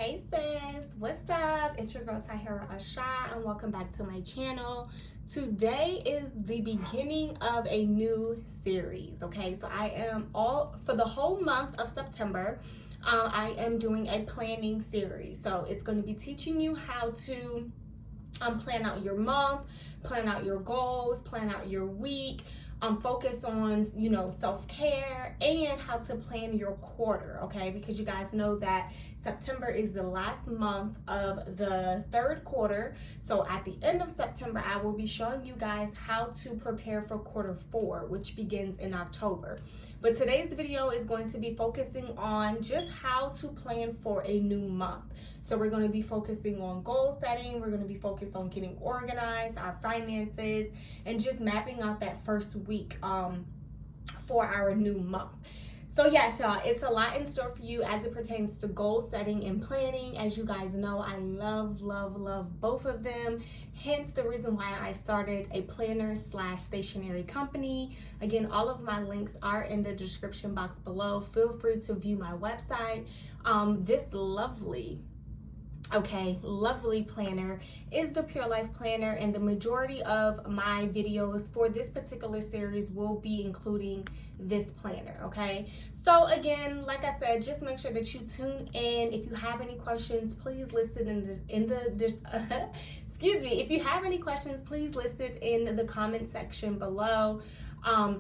Hey sis, what's up? It's your girl Tahirah Ahshah and welcome back to my channel. Today is the beginning of a new series, okay? So I am for the whole month of September, I am doing a planning series. So it's going to be teaching you how to plan out your month, plan out your goals, plan out your week, focus on, self-care and how to plan your quarter, okay? Because you guys know that September is the last month of the third quarter. So at the end of September, I will be showing you guys how to prepare for quarter 4, which begins in October. But today's video is going to be focusing on just how to plan for a new month. So we're going to be focusing on goal setting. We're going to be focused on getting organized, our finances, and just mapping out that first week for our new month. So yes, y'all, it's a lot in store for you as it pertains to goal setting and planning. As you guys know, I love both of them. Hence the reason why I started a planner/stationery company. Again, all of my links are in the description box below. Feel free to view my website. This lovely planner is the Pure Life planner, and the majority of my videos for this particular series will be including this planner, okay? So again, like I said, just make sure that you tune in. If you have any questions, please listen excuse me, if you have any questions, please list it in the comment section below.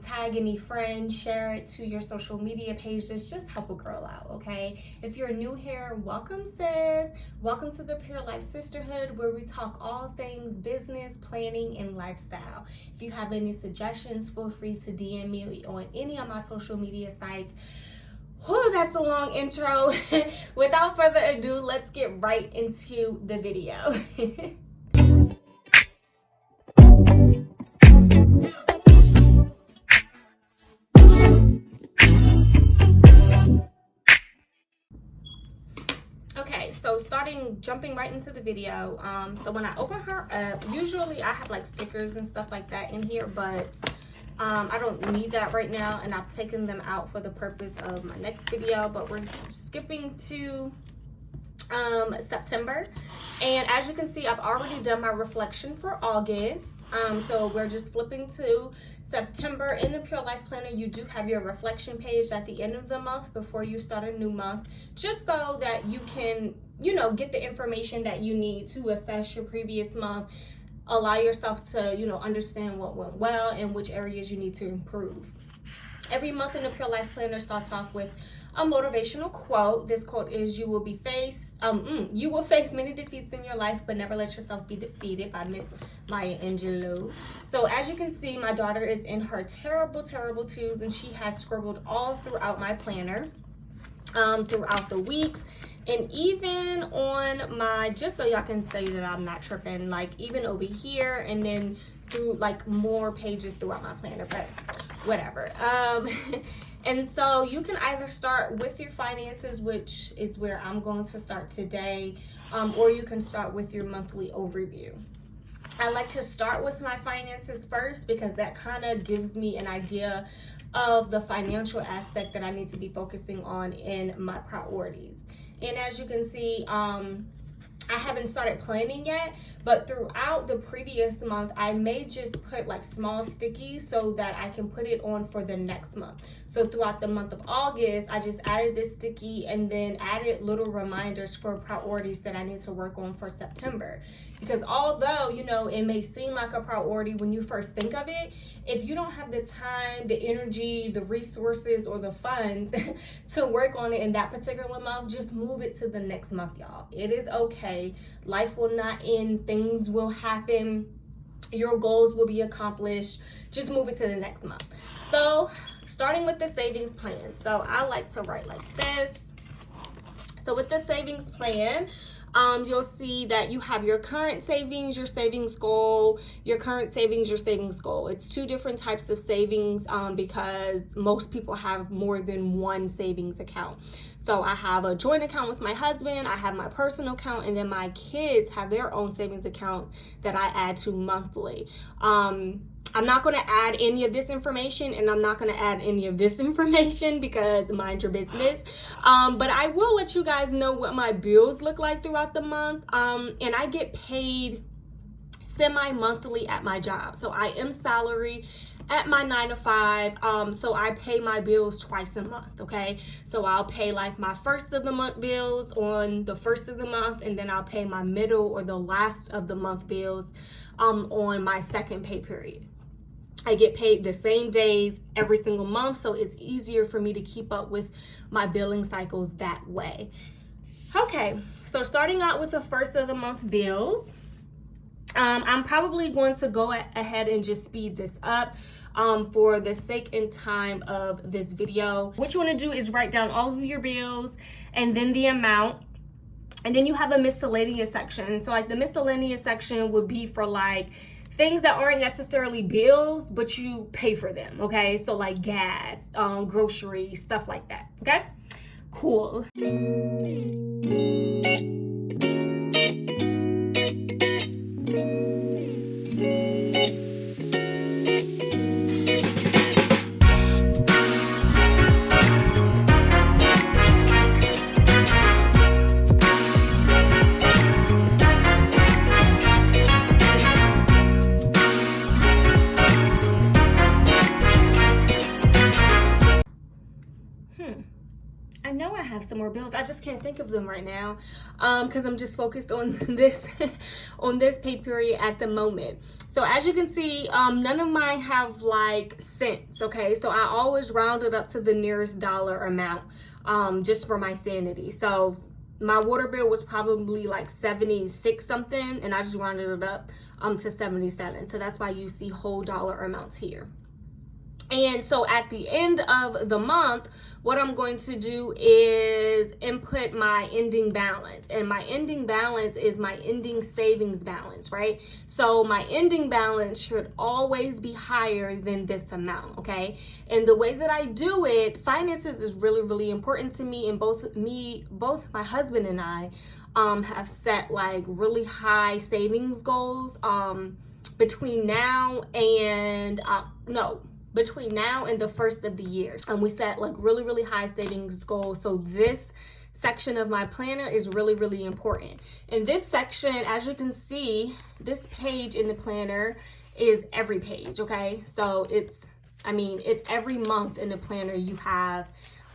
Tag any friend, share it to your social media pages, just help a girl out, okay? If you're new here, welcome sis. Welcome to the Pure Life Sisterhood, where we talk all things business, planning, and lifestyle. If you have any suggestions, feel free to DM me on any of my social media sites. Whew, that's a long intro. Without further ado, let's get right into the video. So jumping right into the video. So when I open her up, usually I have like stickers and stuff like that in here, but I don't need that right now, and I've taken them out for the purpose of my next video. But we're skipping to September, and as you can see, I've already done my reflection for August. So we're just flipping to September. In the Pure Life Planner, you do have your reflection page at the end of the month before you start a new month, just so that you can, get the information that you need to assess your previous month, allow yourself to, understand what went well and which areas you need to improve. Every month in the Pure Life Planner starts off with a motivational quote. This quote is, you will face many defeats in your life, but never let yourself be defeated, by Miss Maya Angelou. So as you can see, my daughter is in her terrible twos, and she has scribbled all throughout my planner, throughout the weeks, and even on my, just so y'all can say that I'm not tripping, like even over here, and then through like more pages throughout my planner, but whatever. And so you can either start with your finances, which is where I'm going to start today, or you can start with your monthly overview. I like to start with my finances first because that kind of gives me an idea of the financial aspect that I need to be focusing on in my priorities. And as you can see, I haven't started planning yet, but throughout the previous month, I may just put like small stickies so that I can put it on for the next month. So throughout the month of August, I just added this sticky and then added little reminders for priorities that I need to work on for September. Because although, it may seem like a priority when you first think of it, if you don't have the time, the energy, the resources, or the funds to work on it in that particular month, just move it to the next month, y'all. It is okay. Life will not end. Things will happen. Your goals will be accomplished. Just move it to the next month. So starting with the savings plan. So I like to write like this. So with the savings plan, you'll see that you have your current savings, your savings goal, your current savings, your savings goal. It's two different types of savings because most people have more than one savings account. So I have a joint account with my husband, I have my personal account, and then my kids have their own savings account that I add to monthly. I'm not going to add any of this information, and I'm not going to add any of this information because mind your business. But I will let you guys know what my bills look like throughout the month. And I get paid semi-monthly at my job. So I am salary at my 9 to 5. So I pay my bills twice a month, okay? So I'll pay like my first of the month bills on the first of the month, and then I'll pay my middle or the last of the month bills on my second pay period. I get paid the same days every single month, so it's easier for me to keep up with my billing cycles that way. Okay, so starting out with the first of the month bills, I'm probably going to go ahead and just speed this up for the sake and time of this video. What you want to do is write down all of your bills and then the amount. And then you have a miscellaneous section. So like the miscellaneous section would be for like things that aren't necessarily bills, but you pay for them, okay? So like gas, groceries, stuff like that, okay? Cool. I know I have some more bills. I just can't think of them right now because I'm just focused on this on this pay period at the moment. So as you can see, none of mine have like cents, okay? So I always round it up to the nearest dollar amount just for my sanity. So my water bill was probably like 76 something, and I just rounded it up to 77. So that's why you see whole dollar amounts here. And so at the end of the month, what I'm going to do is input my ending balance. And my ending balance is my ending savings balance, right? So my ending balance should always be higher than this amount, okay? And the way that I do it, finances is really, really important to me. And both my husband and I have set like really high savings goals between now and the first of the year. And we set like really, really high savings goals. So this section of my planner is really, really important. In this section, as you can see, this page in the planner is every page, okay? So it's every month in the planner you have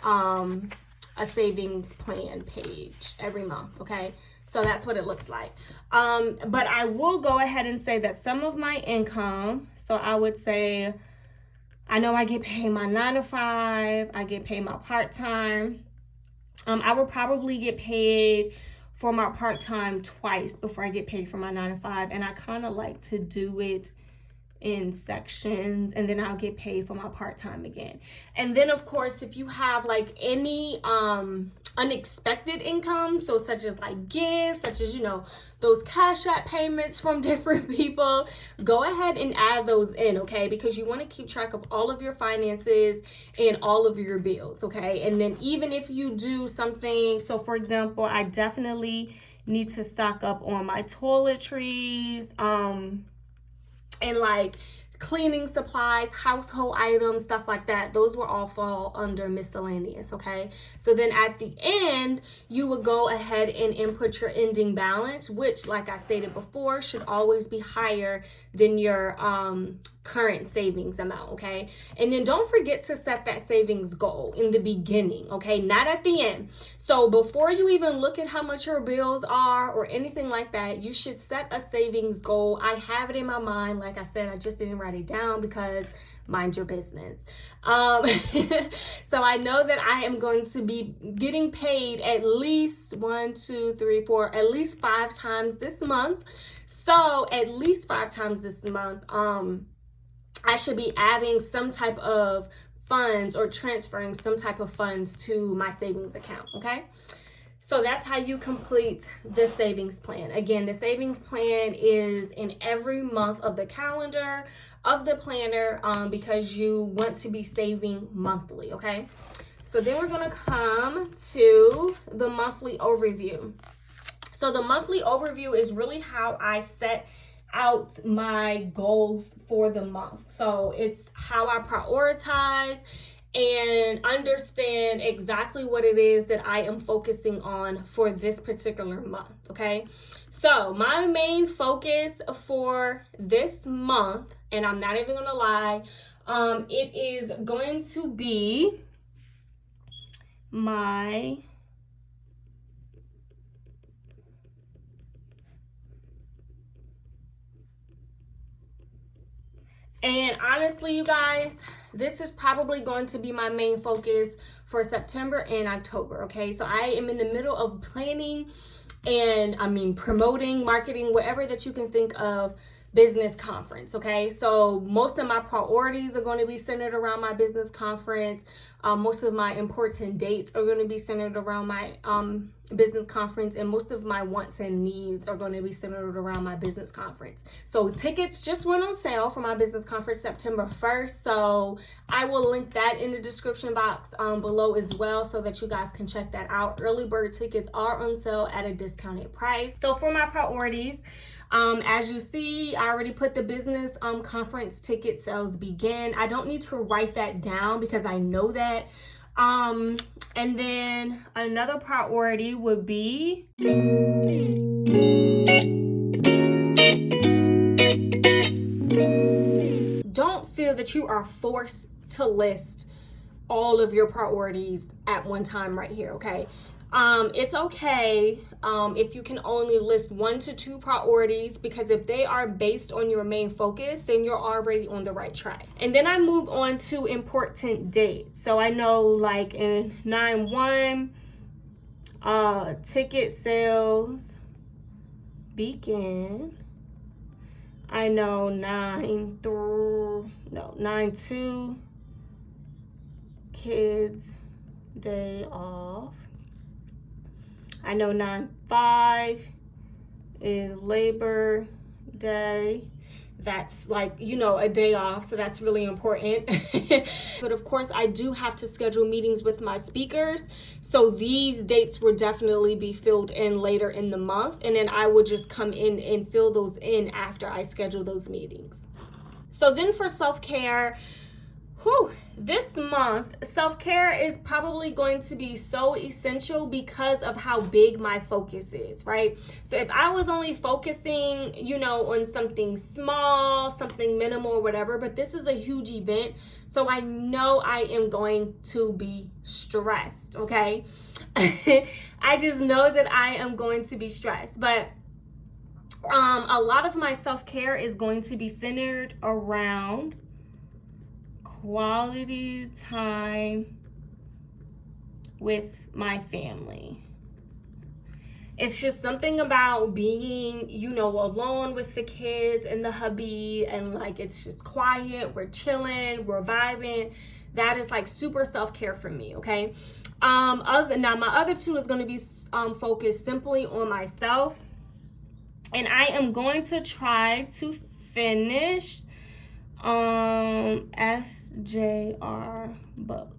a savings plan page every month, okay? So that's what it looks like. But I will go ahead and say that some of my income, so I would say, I know I get paid my 9 to 5, I get paid my part-time. I will probably get paid for my part-time twice before I get paid for my 9 to 5. And I kind of like to do it in sections, and then I'll get paid for my part-time again. And then of course, if you have like any unexpected income, so such as like gifts, such as, you know, those Cash App payments from different people, go ahead and add those in, okay? Because you want to keep track of all of your finances and all of your bills, okay? And then even if you do something, so for example, I definitely need to stock up on my toiletries, and like cleaning supplies, household items, stuff like that. Those will all fall under miscellaneous, okay? So then at the end, you would go ahead and input your ending balance, which, like I stated before, should always be higher than your current savings amount, okay? And then don't forget to set that savings goal in the beginning, okay? Not at the end. So before you even look at how much your bills are or anything like that, you should set a savings goal. I have it in my mind. Like I said, I just didn't write it down because mind your business. So I know that I am going to be getting paid at least at least 5 times this month. So at least 5 times this month, I should be adding some type of funds or transferring some type of funds to my savings account, okay? So that's how you complete the savings plan. Again, the savings plan is in every month of the calendar of the planner because you want to be saving monthly, okay? So then we're gonna come to the monthly overview. So the monthly overview is really how I set out my goals for the month. So it's how I prioritize and understand exactly what it is that I am focusing on for this particular month, okay? So my main focus for this month, and I'm not even gonna lie, it is going to be my And honestly, you guys, this is probably going to be my main focus for September and October, okay? So I am in the middle of planning and promoting, marketing, whatever that you can think of, business conference, okay? So most of my priorities are going to be centered around my business conference. Most of my important dates are going to be centered around my business conference, and most of my wants and needs are going to be centered around my business conference. So tickets just went on sale for my business conference September 1st. So I will link that in the description box below as well, so that you guys can check that out. Early bird tickets are on sale at a discounted price. So for my priorities, as you see, I already put the business conference ticket sales begin. I don't need to write that down because I know that. And then another priority would be don't feel that you are forced to list all of your priorities at one time right here, okay? It's okay if you can only list 1 to 2 priorities, because if they are based on your main focus, then you're already on the right track. And then I move on to important dates. So I know like in 9/1, ticket sales begin. I know 9/2, kids day off. I know 9/5 is Labor Day. That's like, a day off, so that's really important. But of course, I do have to schedule meetings with my speakers. So these dates will definitely be filled in later in the month. And then I will just come in and fill those in after I schedule those meetings. So then for self-care, this month, self-care is probably going to be so essential because of how big my focus is, right? So if I was only focusing, on something small, something minimal or whatever, but this is a huge event, so I know I am going to be stressed, okay? I just know that I am going to be stressed, but a lot of my self-care is going to be centered around quality time with my family. It's just something about being, alone with the kids and the hubby, and like it's just quiet, we're chilling, we're vibing. That is like super self-care for me, okay? My other 2 is going to be focused simply on myself, and I am going to try to finish SJR book.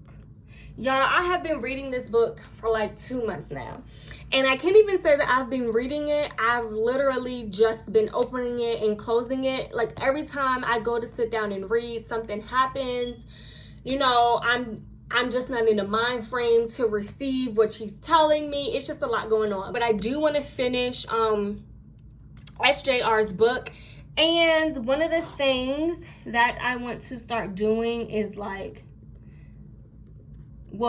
Y'all, I have been reading this book for like 2 months now, and I can't even say that I've been reading it. I've literally just been opening it and closing it. Like every time I go to sit down and read, something happens. I'm just not in the mind frame to receive what she's telling me. It's just a lot going on, but I do want to finish SJR's book. And one of the things that I want to start doing is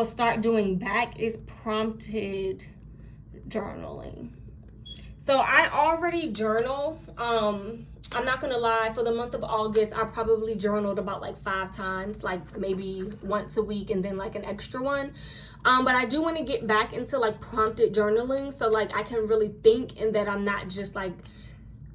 start doing back is prompted journaling. So I already journal. I'm not gonna lie, for the month of August, I probably journaled about like 5 times, like maybe once a week and then like an extra one. But I do want to get back into like prompted journaling, so like I can really think and that I'm not just like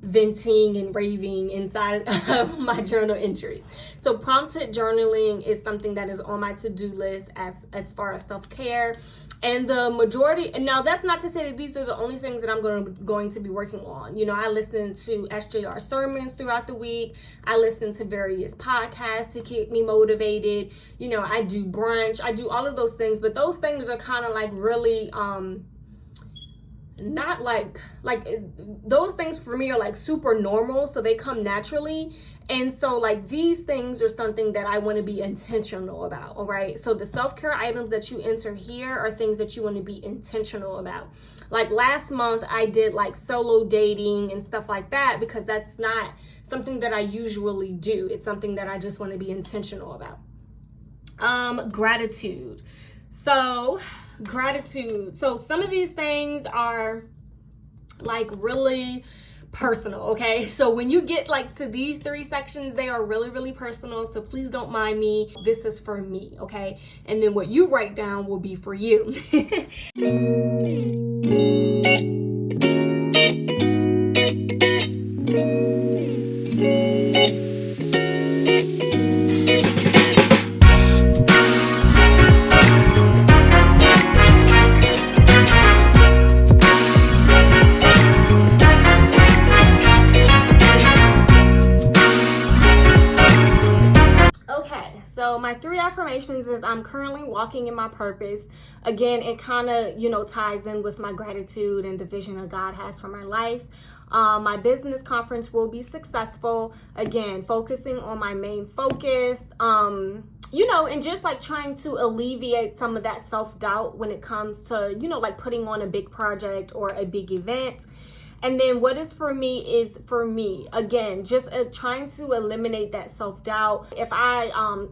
venting and raving inside of my journal entries. So prompted journaling is something that is on my to-do list as far as self-care. And the majority, and now that's not to say that these are the only things that I'm going to be working on. I listen to SJR sermons throughout the week. I listen to various podcasts to keep me motivated. I do brunch. I do all of those things, but those things are kind of like really not like those things for me are like super normal, so they come naturally. And so like these things are something that I want to be intentional about. All right, so the self-care items that you enter here are things that you want to be intentional about. Like last month I did like solo dating and stuff like that, because that's not something that I usually do. It's something that I just want to be intentional about. Gratitude. So gratitude. So some of these things are like really personal, okay? So when you get like to these 3 sections, they are really, really personal. So please don't mind me. This is for me, okay? And then what you write down will be for you. So my 3 affirmations is I'm currently walking in my purpose. Again, it kind of, ties in with my gratitude and the vision that God has for my life. My business conference will be successful. Again, focusing on my main focus, and just like trying to alleviate some of that self-doubt when it comes to, like putting on a big project or a big event. And then what is for me is for me. Again, just trying to eliminate that self-doubt. If I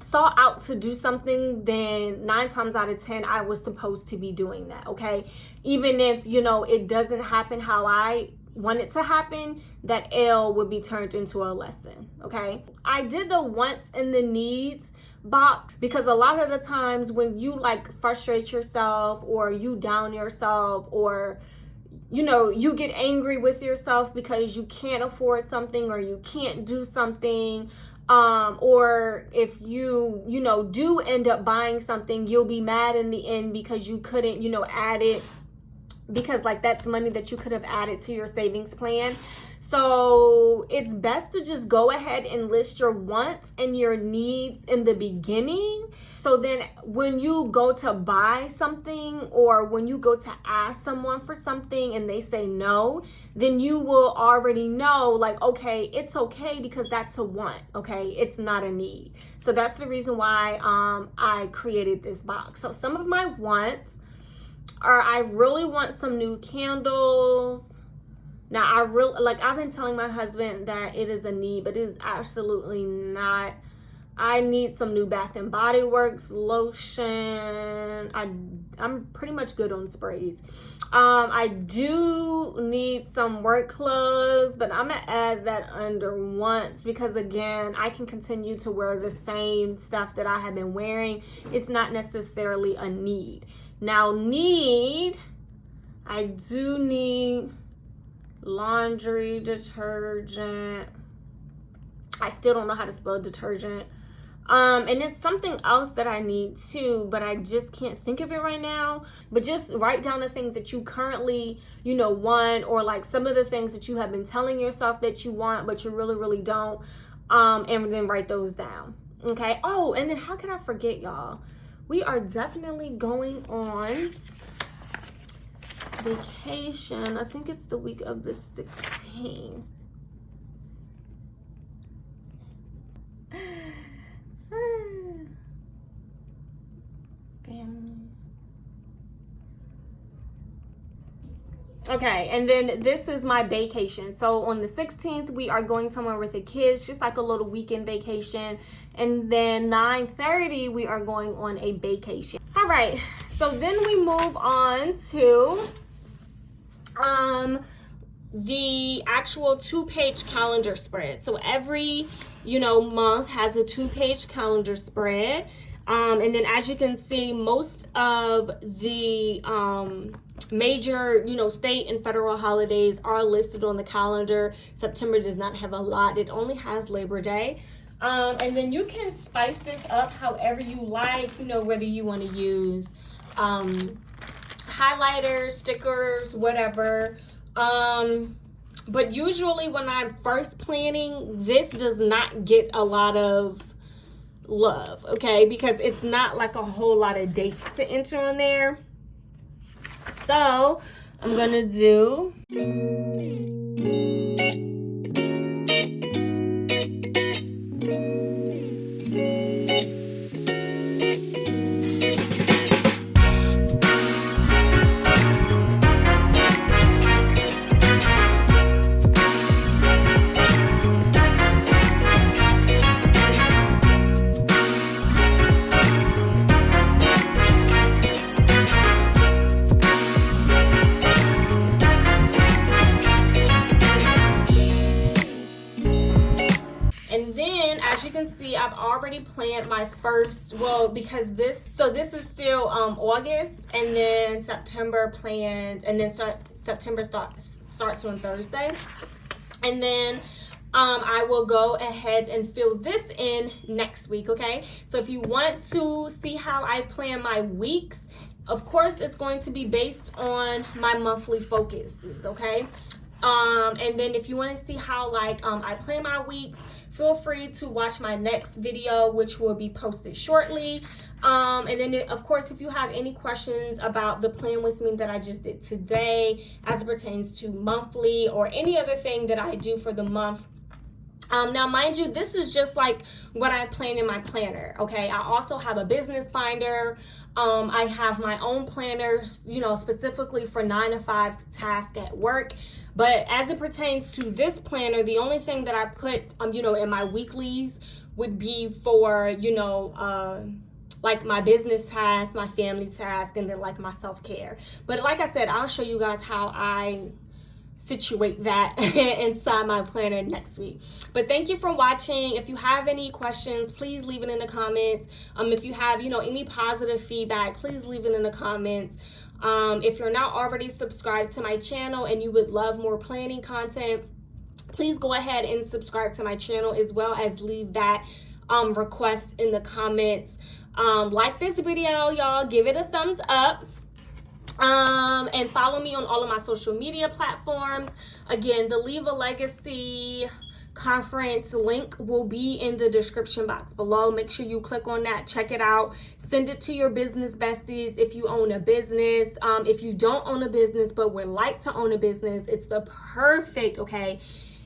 saw out to do something, then 9 times out of 10, I was supposed to be doing that, okay? Even if, it doesn't happen how I want it to happen, that L would be turned into a lesson, okay? I did the wants and the needs box because a lot of the times when you like frustrate yourself or you down yourself or you get angry with yourself because you can't afford something or you can't do something, or if you do end up buying something, you'll be mad in the end because you couldn't add it, because like that's money that you could have added to your savings plan. So it's best to just go ahead and list your wants and your needs in the beginning. So then when you go to buy something or when you go to ask someone for something and they say no, then you will already know like, okay, it's okay because that's a want, okay? It's not a need. So that's the reason why I created this box. So some of my wants are I really want some new candles. Now, I've been telling my husband that it is a need, but it is absolutely not. I need some new Bath and Body Works lotion. I'm pretty much good on sprays. I do need some work clothes, but I'm gonna add that under wants because again, I can continue to wear the same stuff that I have been wearing. It's not necessarily a need. Now, I do need laundry detergent. I still don't know how to spell detergent. And it's something else that I need too, but I just can't think of it right now. But just write down the things that you currently, want, or like some of the things that you have been telling yourself that you want, but you really, really don't. And then write those down. Okay. Oh, and then how can I forget, y'all? We are definitely going on vacation. I think it's the week of the 16th. Family. Okay, and then this is my vacation. So on the 16th, we are going somewhere with the kids, just like a little weekend vacation. And then 9:30, we are going on a vacation. All right, so then we move on to the actual 2-page calendar spread. So every month has a 2-page calendar spread, and then as you can see, most of the major state and federal holidays are listed on the calendar. September does not have a lot. It only has Labor Day. And then you can spice this up however you like, whether you want to use highlighters, stickers, whatever. But usually when I'm first planning, this does not get a lot of love, okay? Because it's not like a whole lot of dates to enter on there. So I'm gonna do see, I've already planned my first, well, because this is still August, and then September planned, and then September starts on Thursday, and then I will go ahead and fill this in next week, okay? So if you want to see how I plan my weeks, of course it's going to be based on my monthly focuses, okay? And then if you want to see how I plan my weeks, feel free to watch my next video, which will be posted shortly. And then of course, if you have any questions about the plan with me that I just did today as it pertains to monthly or any other thing that I do for the month, now mind you, this is just like what I plan in my planner, okay? I also have a business binder. I have my own planners, specifically for 9-to-5 tasks at work. But as it pertains to this planner, the only thing that I put, in my weeklies would be for, like my business task, my family task, and then like my self-care. But like I said, I'll show you guys how I situate that inside my planner next week. But thank you for watching. If you have any questions, please leave it in the comments. If you have any positive feedback, please leave it in the comments. If you're not already subscribed to my channel and you would love more planning content, please go ahead and subscribe to my channel, as well as leave that request in the comments. Like this video, y'all, give it a thumbs up. And follow me on all of my social media platforms. Again, the Leave a Legacy conference link will be in the description box below. Make sure you click on that, check it out, send it to your business besties if you own a business. If you don't own a business but would like to own a business, it's the perfect, okay?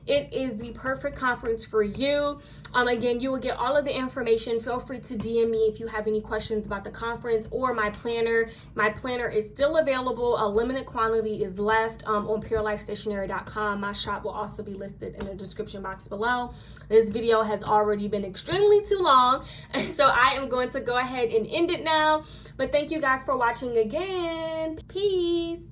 It is the perfect conference for you. Again, you will get all of the information. Feel free to DM me if you have any questions about the conference or my planner. My planner is still available. A limited quantity is left on purelifestationery.com. My shop will also be listed in the description box below. This video has already been extremely too long, so I am going to go ahead and end it now. But thank you guys for watching again. Peace.